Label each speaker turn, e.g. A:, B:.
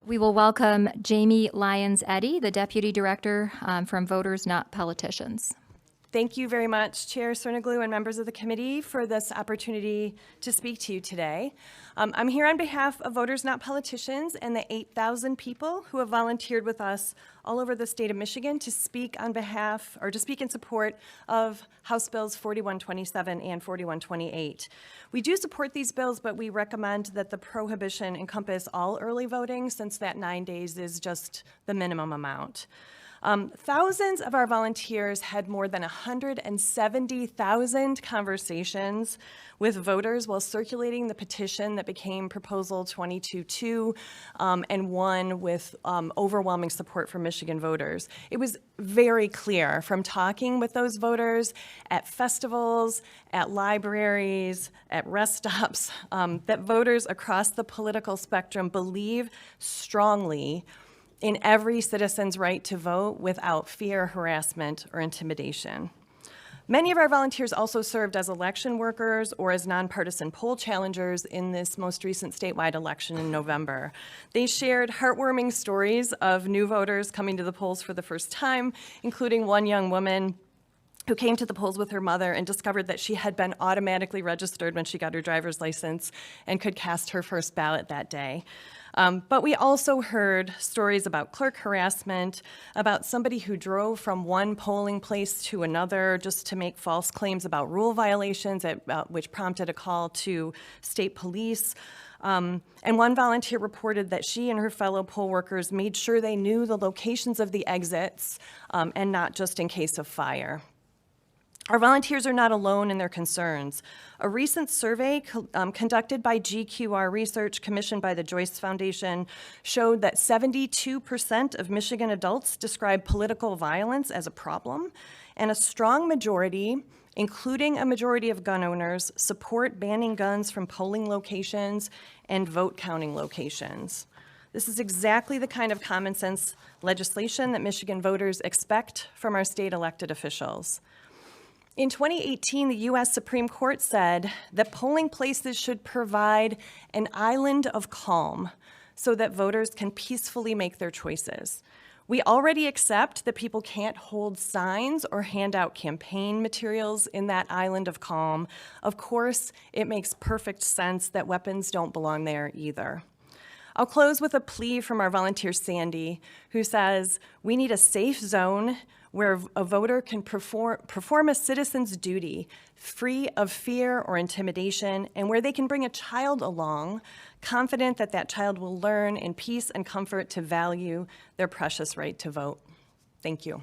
A: We will welcome Jamie Lyons-Eddy, the Deputy Director from Voters Not Politicians.
B: Thank you very much, Chair Cerniglu and members of the committee, for this opportunity to speak to you today. I'm here on behalf of Voters Not Politicians and the 8,000 people who have volunteered with us all over the state of Michigan to speak on behalf, or to speak in support of House Bills 4127 and 4128. We do support these bills, but we recommend that the prohibition encompass all early voting, since that 9 days is just the minimum amount. Thousands of our volunteers had more than 170,000 conversations with voters while circulating the petition that became Proposal 22-2 and won with overwhelming support from Michigan voters. It was very clear from talking with those voters at festivals, at libraries, at rest stops, that voters across the political spectrum believe strongly in every citizen's right to vote without fear, harassment, or intimidation. Many of our volunteers also served as election workers or as nonpartisan poll challengers in this most recent statewide election in November. They shared heartwarming stories of new voters coming to the polls for the first time, including one young woman who came to the polls with her mother and discovered that she had been automatically registered when she got her driver's license and could cast her first ballot that day. But we also heard stories about clerk harassment, about somebody who drove from one polling place to another just to make false claims about rule violations, which prompted a call to state police. And one volunteer reported that she and her fellow poll workers made sure they knew the locations of the exits and not just in case of fire. Our volunteers are not alone in their concerns. A recent survey conducted by GQR Research, commissioned by the Joyce Foundation, showed that 72% of Michigan adults describe political violence as a problem, and a strong majority, including a majority of gun owners, support banning guns from polling locations and vote counting locations. This is exactly the kind of common sense legislation that Michigan voters expect from our state elected officials. In 2018, the U.S. Supreme Court said that polling places should provide an island of calm so that voters can peacefully make their choices. We already accept that people can't hold signs or hand out campaign materials in that island of calm. Of course, it makes perfect sense that weapons don't belong there either. I'll close with a plea from our volunteer, Sandy, who says, we need a safe zone where a voter can perform a citizen's duty free of fear or intimidation, and where they can bring a child along, confident that that child will learn in peace and comfort to value their precious right to vote. Thank you.